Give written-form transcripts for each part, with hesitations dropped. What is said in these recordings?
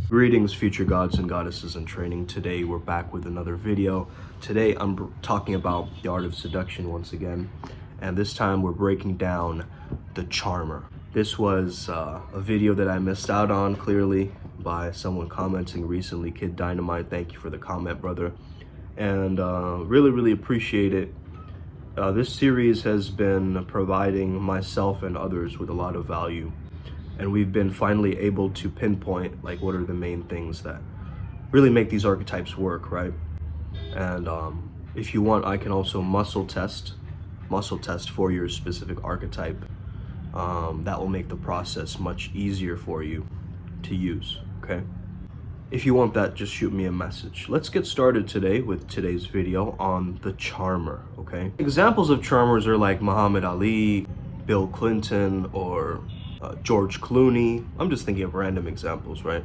Greetings, future gods and goddesses in training. Today we're back with another video. Today I'm talking about the Art of Seduction once again, and this time we're breaking down the Charmer. This was a video that I missed out on, clearly, by someone commenting recently. Kid Dynamite, thank you for the comment, brother, and really appreciate it. This series has been providing myself and others with a lot of value. And we've been finally able to pinpoint like what are the main things that really make these archetypes work, right? And if you want, I can also muscle test for your specific archetype. That will make the process much easier for you to use, okay? If you want that, just shoot me a message. Let's get started today with today's video on the Charmer, okay? Examples of Charmers are like Muhammad Ali, Bill Clinton, or George Clooney. I'm just thinking of random examples, right?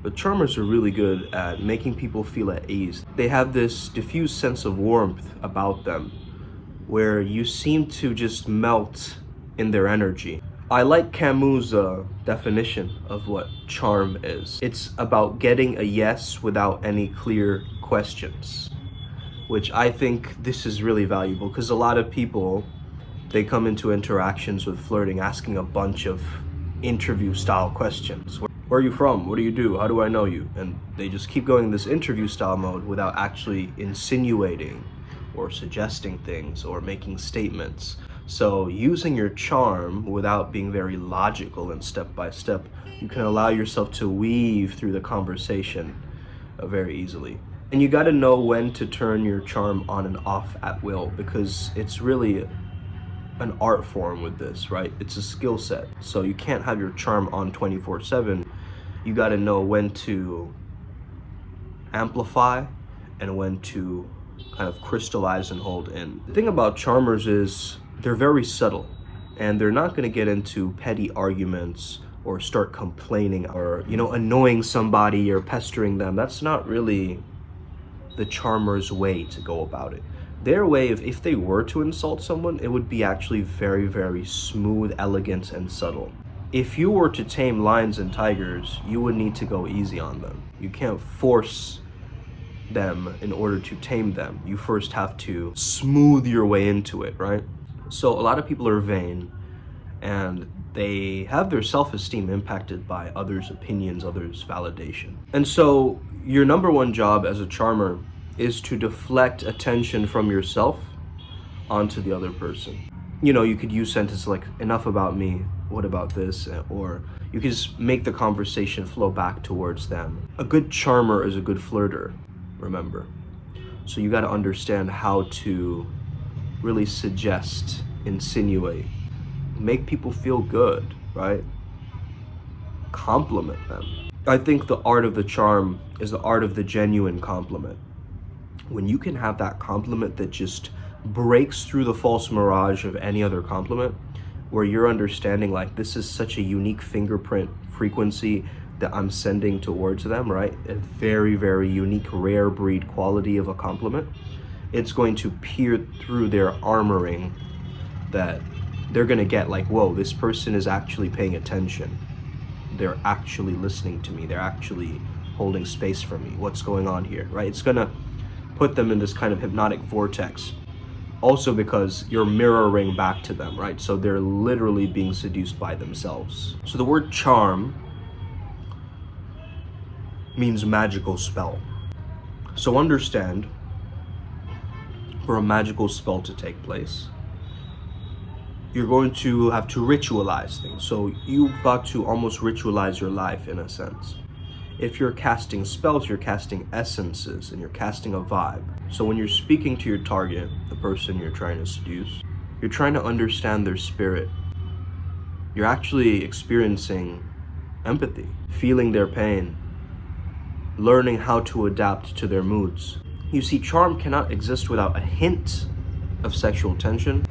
But Charmers are really good at making people feel at ease. They have this diffuse sense of warmth about them where you seem to just melt in their energy. I like Camus' definition of what charm is. It's about getting a yes without any clear questions, which I think this is really valuable because a lot of people, they come into interactions with flirting asking a bunch of interview style questions. Where are you from? What do you do? How do I know you? And they just keep going in this interview style mode without actually insinuating or suggesting things or making statements. So using your charm without being very logical and step by step, you can allow yourself to weave through the conversation very easily. And you got to know when to turn your charm on and off at will, because it's really an art form with this, right? It's a skill set. So you can't have your charm on 24/7. You got to know when to amplify and when to kind of crystallize and hold in. The thing about Charmers is they're very subtle, and they're not going to get into petty arguments or start complaining or, you know, annoying somebody or pestering them. That's not really the Charmer's way to go about it. Their way, if they were to insult someone, it would be actually very smooth, elegant, and subtle. If you were to tame lions and tigers, you would need to go easy on them. You can't force them in order to tame them. You first have to smooth your way into it, right? So a lot of people are vain, and they have their self-esteem impacted by others' opinions, others' validation. And so your number one job as a charmer is to deflect attention from yourself onto the other person. You know, you could use sentences like, enough about me, what about this? Or you could just make the conversation flow back towards them. A good charmer is a good flirter, remember. So you got to understand how to really suggest, insinuate, make people feel good, right? Compliment them. I think the art of the charm is the art of the genuine compliment. When you can have that compliment that just breaks through the false mirage of any other compliment, where you're understanding like this is such a unique fingerprint frequency that I'm sending towards them, right? A very unique, rare breed quality of a compliment. It's going to peer through their armoring that they're gonna get like, whoa, this person is actually paying attention. They're actually listening to me. They're actually holding space for me. What's going on here, right? It's gonna put them in this kind of hypnotic vortex. Also because you're mirroring back to them, right? So they're literally being seduced by themselves. So the word charm means magical spell. So understand, for a magical spell to take place, you're going to have to ritualize things. So you've got to almost ritualize your life in a sense. If you're casting spells, you're casting essences and you're casting a vibe. So when you're speaking to your target, the person you're trying to seduce, you're trying to understand their spirit. You're actually experiencing empathy, feeling their pain, learning how to adapt to their moods. You see, charm cannot exist without a hint of sexual tension,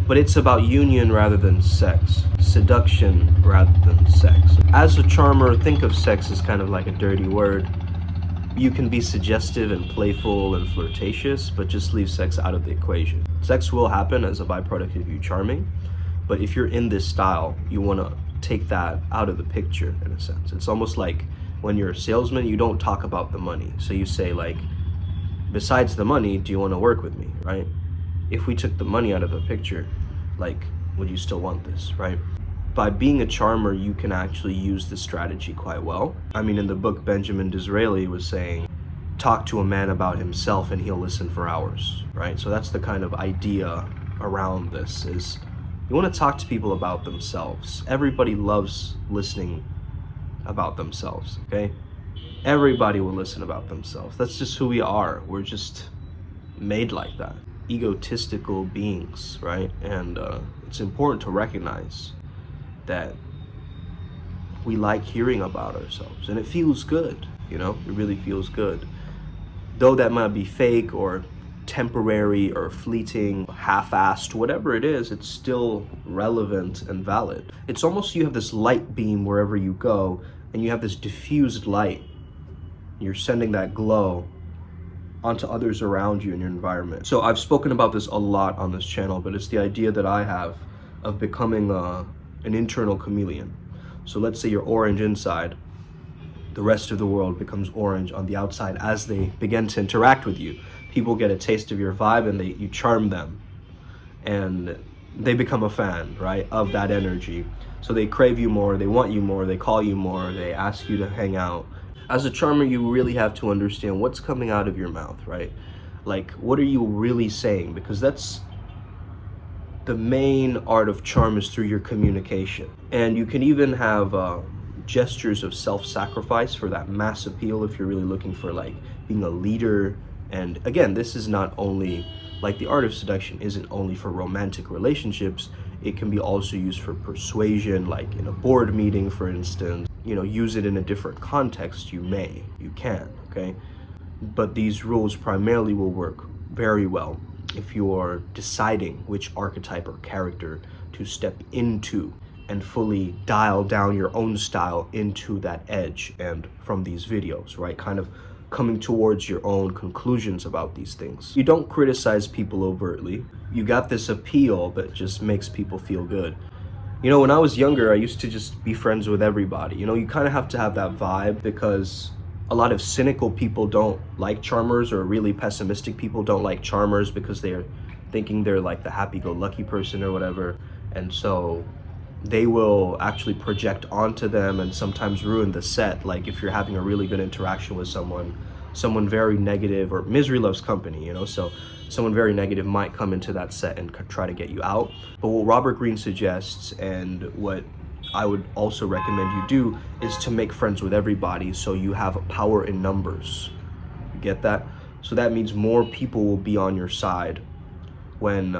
but it's about union rather than sex, seduction rather than sex. As a charmer, think of sex as kind of like a dirty word. You can be suggestive and playful and flirtatious, but just leave sex out of the equation. Sex will happen as a byproduct of you charming, But if you're in this style, you want to take that out of the picture in a sense. It's almost like when you're a salesman, you don't talk about the money. So you say like, besides the money, do you want to work with me, right? If we took the money out of the picture, like, would you still want this, right? By being a charmer, you can actually use this strategy quite well. I mean, in the book, Benjamin Disraeli was saying, talk to a man about himself and he'll listen for hours, right? So that's the kind of idea around this, is you want to talk to people about themselves. Everybody loves listening about themselves, okay? Everybody will listen about themselves. That's just who we are. We're just made like that. Egotistical beings, right? And it's important to recognize that we like hearing about ourselves, and it feels good, you know? It really feels good. Though that might be fake or temporary or fleeting, half-assed, whatever it is, it's still relevant and valid. It's almost you have this light beam wherever you go, and you have this diffused light. You're sending that glow onto others around you in your environment. So I've spoken about this a lot on this channel, but it's the idea that I have of becoming an internal chameleon. So let's say you're orange inside, the rest of the world becomes orange on the outside as they begin to interact with you. People get a taste of your vibe and you charm them, and they become a fan, right, of that energy. So they crave you more, they want you more, they call you more, they ask you to hang out. As a charmer, you really have to understand what's coming out of your mouth, right? Like, what are you really saying? Because that's the main art of charm, is through your communication. And you can even have gestures of self-sacrifice for that mass appeal if you're really looking for like being a leader. And again, this is not only, like, the Art of Seduction isn't only for romantic relationships. It can be also used for persuasion, like in a board meeting, for instance. You know, use it in a different context. You can, okay? But these rules primarily will work very well if you're deciding which archetype or character to step into and fully dial down your own style into that edge. And from these videos, right, kind of coming towards your own conclusions about these things. You don't criticize people overtly. You got this appeal that just makes people feel good. You know, when I was younger, I used to just be friends with everybody. You know, you kind of have to have that vibe, because a lot of cynical people don't like charmers, or really pessimistic people don't like charmers because they're thinking they're like the happy-go-lucky person or whatever. And so they will actually project onto them and sometimes ruin the set. Like if you're having a really good interaction with someone very negative, or misery loves company, you know, so someone very negative might come into that set and try to get you out. But what Robert Greene suggests, and what I would also recommend you do, is to make friends with everybody, so you have a power in numbers. You get that? So that means more people will be on your side when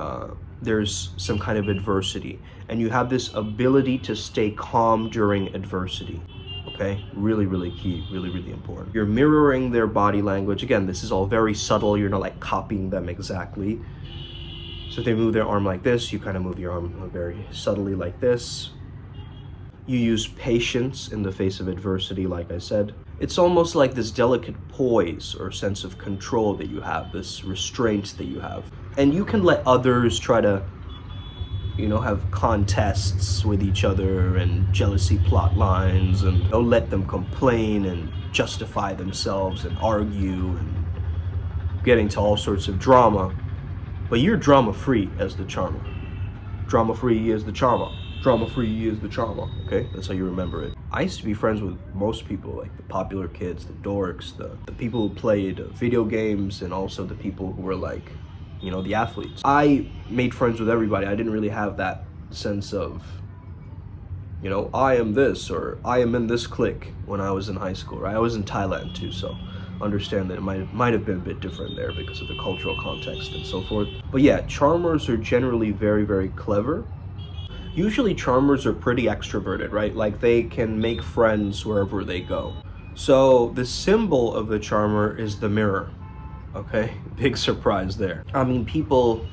there's some kind of adversity, and you have this ability to stay calm during adversity. Okay, really key, really important. You're mirroring their body language. Again, this is all very subtle. You're not like copying them exactly. So if they move their arm like this, you kind of move your arm very subtly like this. You use patience in the face of adversity, like I said. It's almost like this delicate poise or sense of control that you have, this restraint that you have. And you can let others try to, you know, have contests with each other and jealousy plot lines, and don't let them complain and justify themselves and argue and get into all sorts of drama. But you're drama-free as the charmer. Drama-free is the charmer. Drama-free is the charmer, okay? That's how you remember it. I used to be friends with most people, like the popular kids, the dorks, the people who played video games, and also the people who were like, you know, the athletes. I made friends with everybody. I didn't really have that sense of, you know, I am this, or I am in this clique when I was in high school, right? I was in Thailand too, so understand that it might have been a bit different there because of the cultural context and so forth. But yeah, charmers are generally very clever. Usually charmers are pretty extroverted, right? Like they can make friends wherever they go. So the symbol of the charmer is the mirror. Okay, big surprise there. I mean, people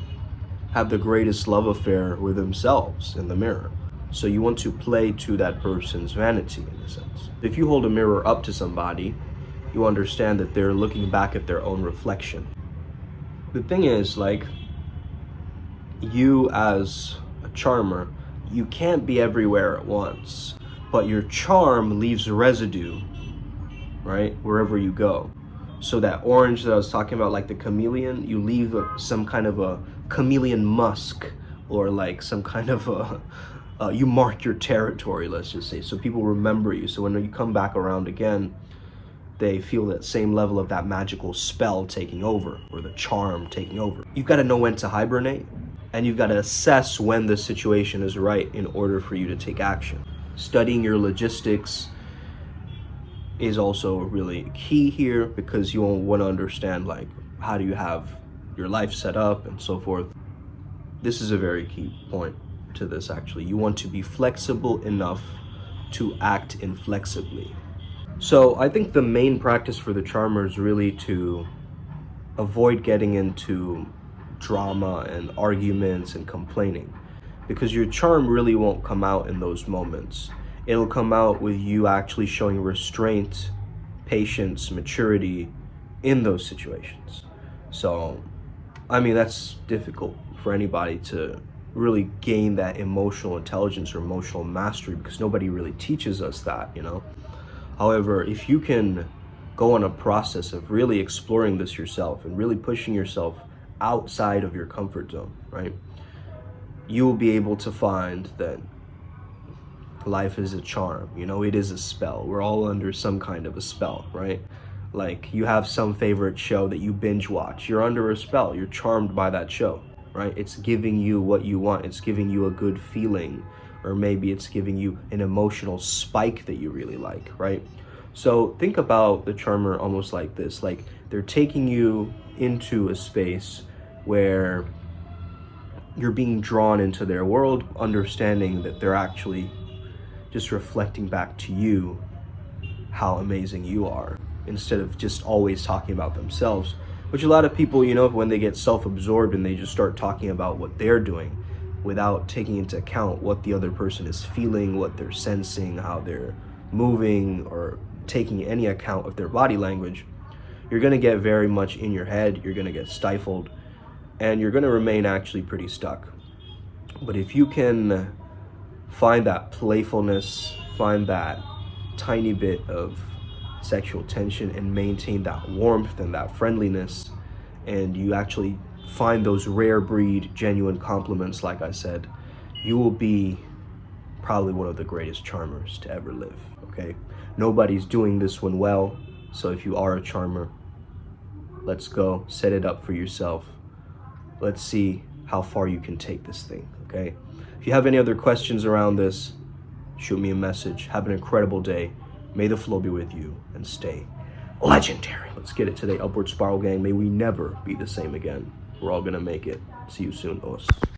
have the greatest love affair with themselves in the mirror. So you want to play to that person's vanity, in a sense. If you hold a mirror up to somebody, you understand that they're looking back at their own reflection. The thing is, like, you as a charmer you can't be everywhere at once, but your charm leaves residue, right, wherever you go. So that orange that I was talking about, like the chameleon, you leave some kind of a chameleon musk, or like some kind of a, you mark your territory, let's just say, so people remember you. So when you come back around again, they feel that same level of that magical spell taking over, or the charm taking over. You've got to know when to hibernate, and you've got to assess when the situation is right in order for you to take action. Studying your logistics is also really key here, because you want to understand, like, how do you have your life set up and so forth. This is a very key point to this, actually. You want to be flexible enough to act inflexibly. So I think the main practice for the charmer is really to avoid getting into drama and arguments and complaining, because your charm really won't come out in those moments. It'll come out with you actually showing restraint, patience, maturity in those situations. So, I mean, that's difficult for anybody to really gain that emotional intelligence or emotional mastery, because nobody really teaches us that, you know? However, if you can go on a process of really exploring this yourself and really pushing yourself outside of your comfort zone, right? You will be able to find that life is a charm, you know, it is a spell. We're all under some kind of a spell, right? Like, you have some favorite show that you binge watch, you're under a spell, you're charmed by that show, right? It's giving you what you want, it's giving you a good feeling, or maybe it's giving you an emotional spike that you really like, right? So think about the charmer almost like this, like they're taking you into a space where you're being drawn into their world, understanding that they're actually just reflecting back to you how amazing you are, instead of just always talking about themselves, which a lot of people, you know, when they get self-absorbed and they just start talking about what they're doing without taking into account what the other person is feeling, what they're sensing, how they're moving, or taking any account of their body language, you're going to get very much in your head, you're going to get stifled, and you're going to remain actually pretty stuck. But if you can find that playfulness, find that tiny bit of sexual tension, and maintain that warmth and that friendliness, and you actually find those rare breed, genuine compliments, like I said, you will be probably one of the greatest charmers to ever live, okay? Nobody's doing this one well, so if you are a charmer, let's go, set it up for yourself. Let's see how far you can take this thing, okay? If you have any other questions around this, shoot me a message. Have an incredible day. May the flow be with you, and stay legendary. Let's get it today, Upward Spiral Gang. May we never be the same again. We're all gonna make it. See you soon, Os.